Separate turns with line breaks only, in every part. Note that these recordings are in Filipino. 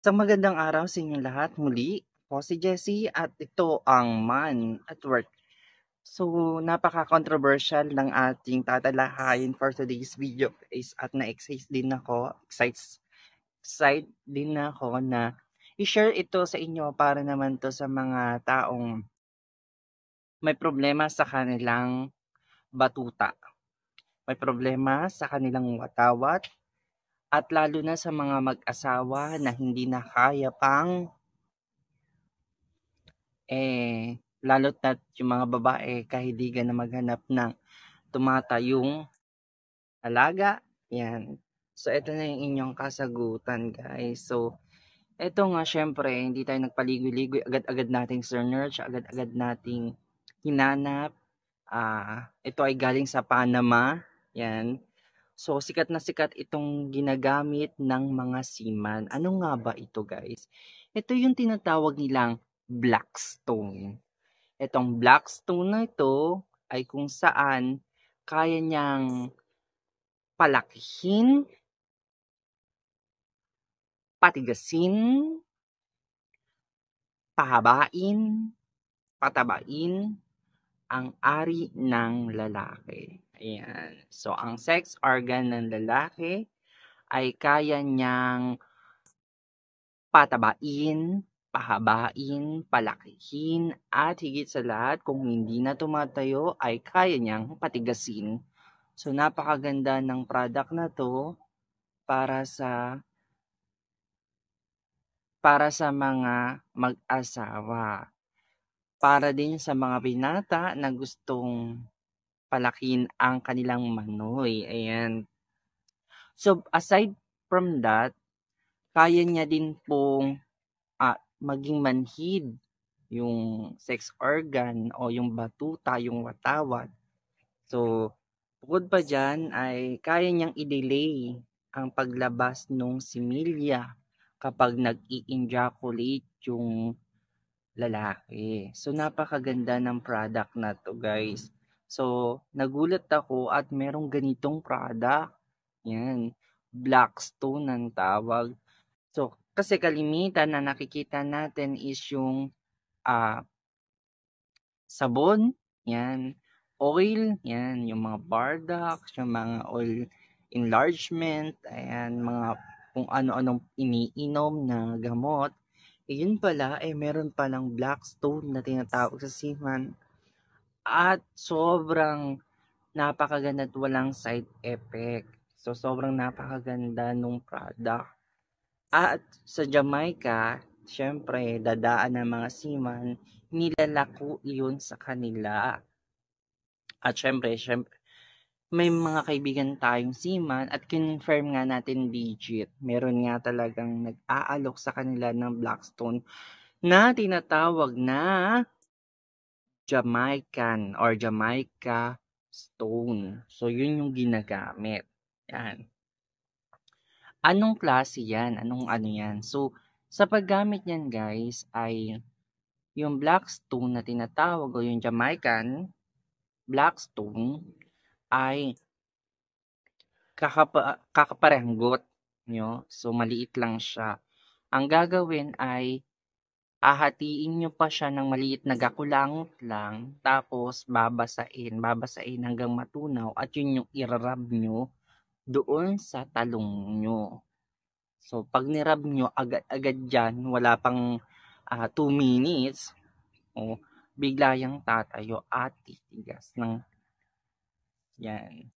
Isang magandang araw sa inyong lahat. Muli, po si Jessie at ito ang Man at Work. So, napaka-controversial ng ating tatalakayin for today's video guys at excited din ako na i-share ito sa inyo para naman to sa mga taong may problema sa kanilang batuta, may problema sa kanilang watawat, at lalo na sa mga mag-asawa na hindi na kaya pang lalo't na't yung mga babae kahiligan na maghanap ng tumatayong alaga, yan. So, ito na yung inyong kasagutan, guys. So, ito nga, syempre, hindi tayo nagpaligoy-ligoy, agad-agad nating search, agad-agad nating hinanap. Ito ay galing sa Panama, yan. So, sikat na sikat itong ginagamit ng mga seaman. Ano nga ba ito, guys? Ito yung tinatawag nilang Blackstone. Itong Blackstone na ito ay kung saan kaya niyang palakihin, patigasin, pahabain, patabain ang ari ng lalaki. Ayan. So, ang sex organ ng lalaki ay kaya niyang patabain, pahabain, palakihin, at higit sa lahat, kung hindi na tumatayo, ay kaya niyang patigasin. So, napakaganda ng product na to para sa mga mag-asawa. Para din sa mga binata na gustong palakihin ang kanilang manoy. Ayan. So, aside from that, kaya niya din pong maging manhid yung sex organ o yung batuta, yung watawat. So, bukod pa dyan ay kaya niyang i-delay ang paglabas ng similya kapag nag-i-ejaculate yung lalaki. So, napakaganda ng product na to, guys. So, nagulat ako at merong ganitong product. Yan, Blackstone ang tawag. So, kasi kalimitan na nakikita natin is yung sabon, yan, oil, yan, yung mga Bardax, yung mga oil enlargement, ayan, mga kung ano-anong iniinom na gamot. Yun pala, meron palang Blackstone na tinatawag sa seaman at sobrang napakaganda at walang side effect. So, sobrang napakaganda nung product. At sa Jamaica, syempre, dadaan ng mga seaman, nilalako yun sa kanila. At syempre, may mga kaibigan tayong seaman at confirm nga natin legit. Meron nga talagang nag-aalok sa kanila ng Blackstone na tinatawag na Jamaican or Jamaica Stone. So, yun yung ginagamit. Yan. Anong klase yan? Anong ano yan? So, sa paggamit niyan guys ay yung Blackstone na tinatawag o yung Jamaican Blackstone ay kakaparehanggot nyo. So, maliit lang siya. Ang gagawin ay hahatiin nyo pa siya ng maliit na gakulangot lang, tapos babasain hanggang matunaw at yun yung irarab nyo doon sa talong nyo. So, pag nirab nyo, agad-agad dyan, wala pang 2 minutes, bigla yung tatayo at titigas ng yan.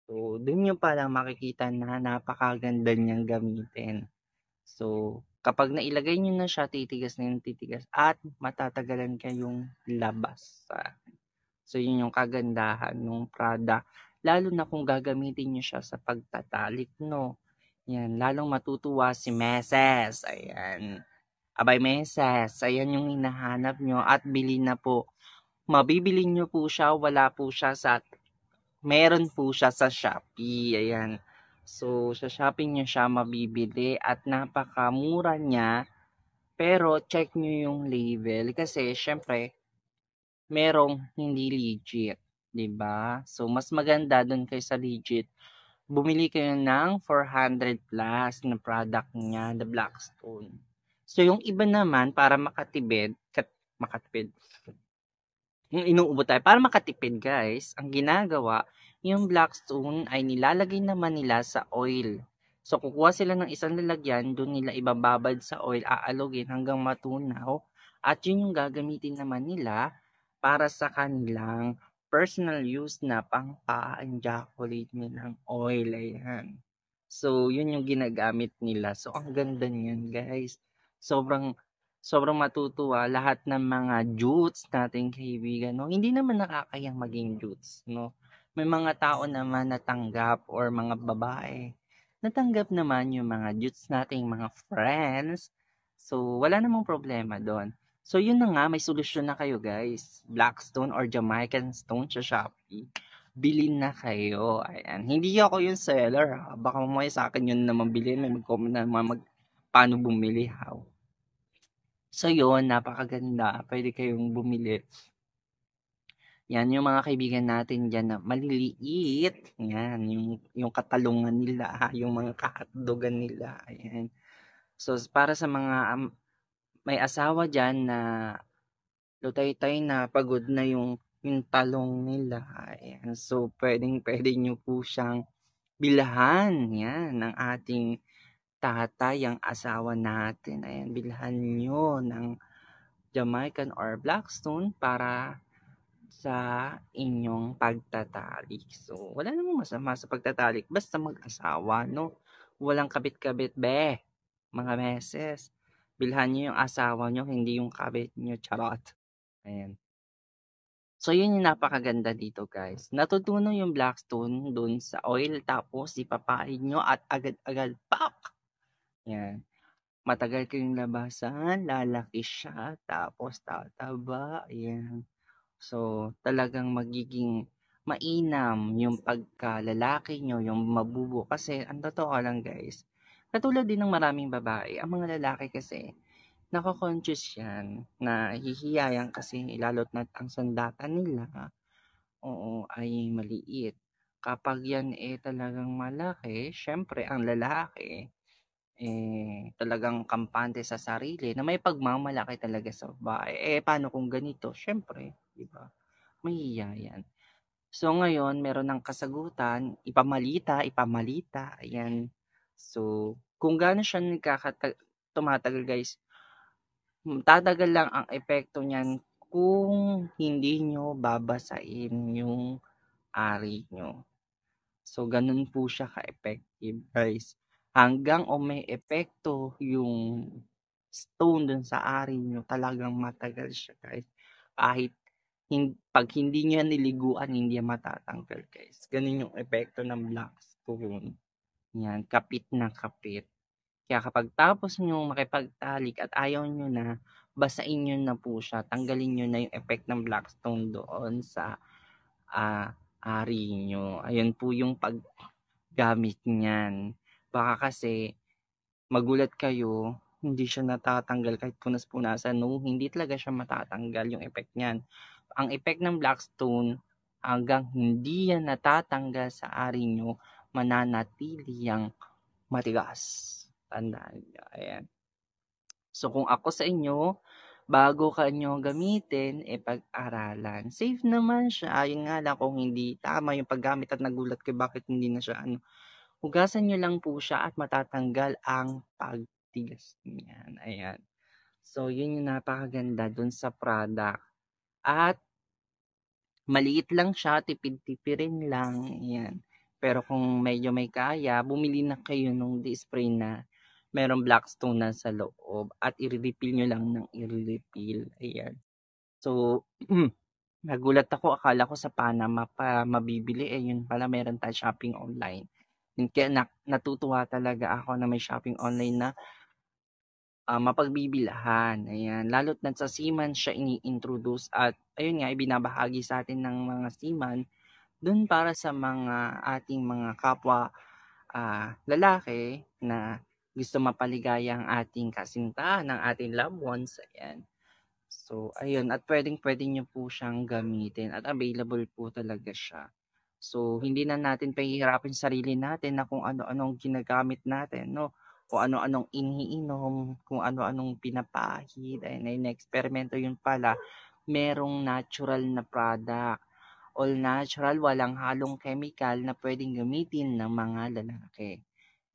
So, dun nyo palang makikita na napakaganda niyang gamitin. So, kapag nailagay nyo na siya, titigas na yung titigas at matatagalan kayong labas. So, yun yung kagandahan ng product. Lalo na kung gagamitin nyo siya sa pagtatalik, no? Yan, lalong matutuwa si Meses. Ayan. Abay, Meses. Ayan yung hinahanap nyo at bili na po. Mabibili nyo po siya, meron po siya sa Shopee. Ayan. So, sa Shopee nyo siya mabibili at napakamura niya. Pero, check nyo yung label kasi, syempre, merong hindi legit. 'Di ba? So, mas maganda dun kaysa legit. bumili kayo ng 400 plus na product niya, the Blackstone. So, yung iba naman, para makatipid, yung inuubo tayo, para makatipid guys, ang ginagawa, yung Blackstone ay nilalagay naman nila sa oil. So, kukuha sila ng isang lalagyan, doon nila ibababad sa oil, aalugin hanggang matunaw, at yun yung gagamitin naman nila para sa kanilang personal use na pang-ejaculate nilang oil. Ayan. So, yun yung ginagamit nila. So, ang ganda niyan, guys. Sobrang sobrang matutuwa lahat ng mga jutes nating kaibigan, no? Hindi naman nakakayang maging jutes, no? May mga tao naman na tanggap or mga babae natanggap naman yung mga jutes nating mga friends. So, wala namang problema doon. So, yun na nga, may solusyon na kayo guys. Blackstone or Jamaican Stone sa Shopee. Bilhin na kayo. Ayan. Hindi ako yung seller. Ha? Baka mamaya sa akin yun naman bilhin. May mag-comment na paano bumili. Ha? So, yun. Napakaganda. Pwede kayong bumili. Yan, yung mga kaibigan natin dyan na maliliit. Yan, yung katalungan nila. Ha? Yung mga kahotdogan nila. Ayan. So, para sa mga may asawa dyan na lutay-tay na pagod na yung talong nila. Ayan. So, pwede nyo po siyang bilhan. Yan, ng ating tatay, ang asawa natin. Ayan, bilhan nyo ng Jamaican or Blackstone para sa inyong pagtatalik. So, wala namang masama sa pagtatalik. Basta mag-asawa, no? Walang kabit-kabit, be. Mga meses. Bilhan nyo yung asawa nyo, hindi yung kabit nyo. Charot. Ayan. So, yun yung napakaganda dito, guys. Natutunaw yung Blackstone dun sa oil, tapos ipapain nyo at agad-agad, pak! Yan. Matagal kayong labasan, lalaki siya, tapos tataba. Ayan. So, talagang magiging mainam yung pagkalalaki nyo, yung mabubo. Kasi, ang totoo lang, guys, katulad din ng maraming babae, ang mga lalaki kasi, nako-conscious yan na hihiya yan kasi lalo't na't ang sandata nila, oo, ay maliit. Kapag yan talagang malaki, syempre ang lalaki talagang kampante sa sarili na may pagmamalaki talaga sa babae. Paano kung ganito? Syempre, 'di ba? Mahihiya yan. So ngayon, meron ng kasagutan, ipamalita, ayan. So, kung gaano siya tumatagal guys, tatagal lang ang epekto niyan kung hindi nyo babasain yung ari nyo. So, ganun po siya ka-effective, guys. Hanggang may epekto yung stone dun sa ari nyo, talagang matagal siya, guys. Kahit pag hindi nyo yan niliguan, hindi yan matatanggal, guys. Ganun yung epekto ng black stone. Yan, kapit na kapit. Kaya kapag tapos nyo makipagtalik at ayaw nyo na, basain nyo na po siya, tanggalin nyo na yung effect ng Blackstone doon sa ari nyo. Ayun po yung paggamit niyan. Baka kasi magulat kayo, hindi siya natatanggal kahit punas-punasan. No, hindi talaga siya matatanggal yung effect niyan. Ang effect ng Blackstone, hanggang hindi yan natatanggal sa ari nyo, mananatili yang matigas. Tandaan nyo. Ayan. So, kung ako sa inyo, bago ka nyo gamitin, pag-aralan. Safe naman siya. Ayun nga lang kung hindi tama yung paggamit at nagulat kayo bakit hindi na siya hugasan nyo lang po siya at matatanggal ang pagtigas niyan. Ayan. So, yun yung napakaganda dun sa product. At maliit lang siya, tipid-tipirin lang. Ayan. Pero kung medyo may kaya, bumili na kayo nung spray na merong Blackstone na sa loob at i-refill nyo lang ng i-refill. Ayan. So, nagulat ako. Akala ko sa Panama pa mabibili. Yun pala meron tayo shopping online. Kaya natutuwa talaga ako na may shopping online na mapagbibilhan. Ayan. Lalo't na sa seaman siya ini-introduce at ayun nga, ibinabahagi sa atin ng mga seaman dun para sa mga ating mga kapwa lalaki na gusto mapaligaya ang ating kasintahan, ng ating loved ones. Ayan. So, ayun. At pwedeng-pwede nyo po siyang gamitin at available po talaga siya. So, hindi na natin pahihirapin sarili natin na kung ano-anong ginagamit natin, no? Kung ano-anong iniinom, kung ano-anong pinapahid, ay na-eksperimento yun pala, merong natural na product. All natural, walang halong chemical na pwedeng gamitin ng mga lalaki.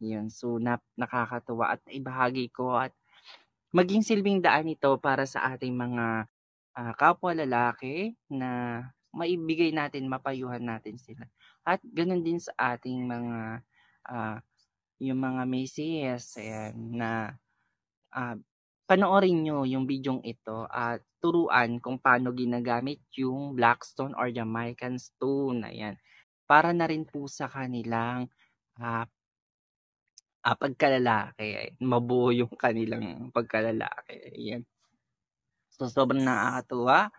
Yun, so nakakatuwa at ibahagi ko at maging silbing daan ito para sa ating mga kapwa lalaki na maibigay natin, mapayuhan natin sila. At ganoon din sa ating mga yung mga misis, ayan, na panoorin nyo yung bidyong ito at turuan kung paano ginagamit yung Blackstone or Jamaican Stone, ayan, para na rin po sa kanilang pagkalalaki, mabuo yung kanilang pagkalalaki, ayan. So, sobrang nakakatuwa.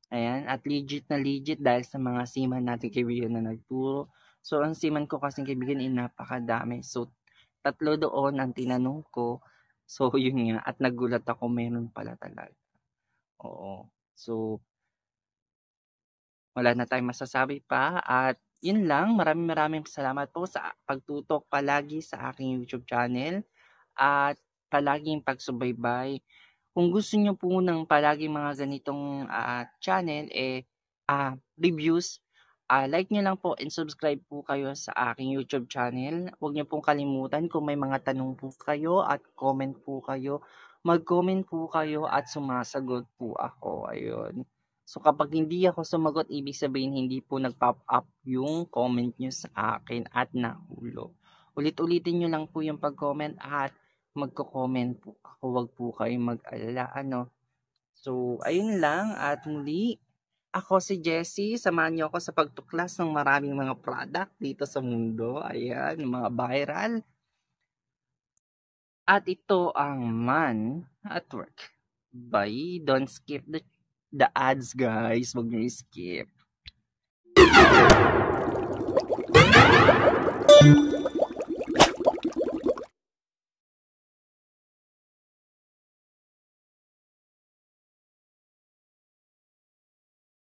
Ayan, at legit na legit dahil sa mga seaman natin kaibigan na nagturo. So, ang seaman ko kasing kaibigan ay napakadami. So, 3 doon ang tinanong ko. So, yun nga. At nagulat ako, meron pala talaga. Oo. So, wala na tayong masasabi pa. At yun lang. Maraming salamat po sa pagtutok palagi sa aking YouTube channel. At palaging pagsubaybay. Kung gusto niyo po ng palaging mga ganitong channel, reviews, like nyo lang po and subscribe po kayo sa aking YouTube channel. Huwag niyo pong kalimutan kung may mga tanong po kayo at comment po kayo. Mag-comment po kayo at sumasagot po ako. Ayun. So kapag hindi ako sumagot, ibig sabihin hindi po nag-pop up yung comment nyo sa akin at nahulog. Ulit-ulitin nyo lang po yung pag-comment at magko-comment po ako, wag po kayong mag-alala, ano. So, ayun lang at muli, ako si Jessie, samahan niyo ako sa pagtuklas ng maraming mga product dito sa mundo, ayan, mga viral. At ito ang Man at Work. Bye, don't skip the ads guys, wag niyo skip.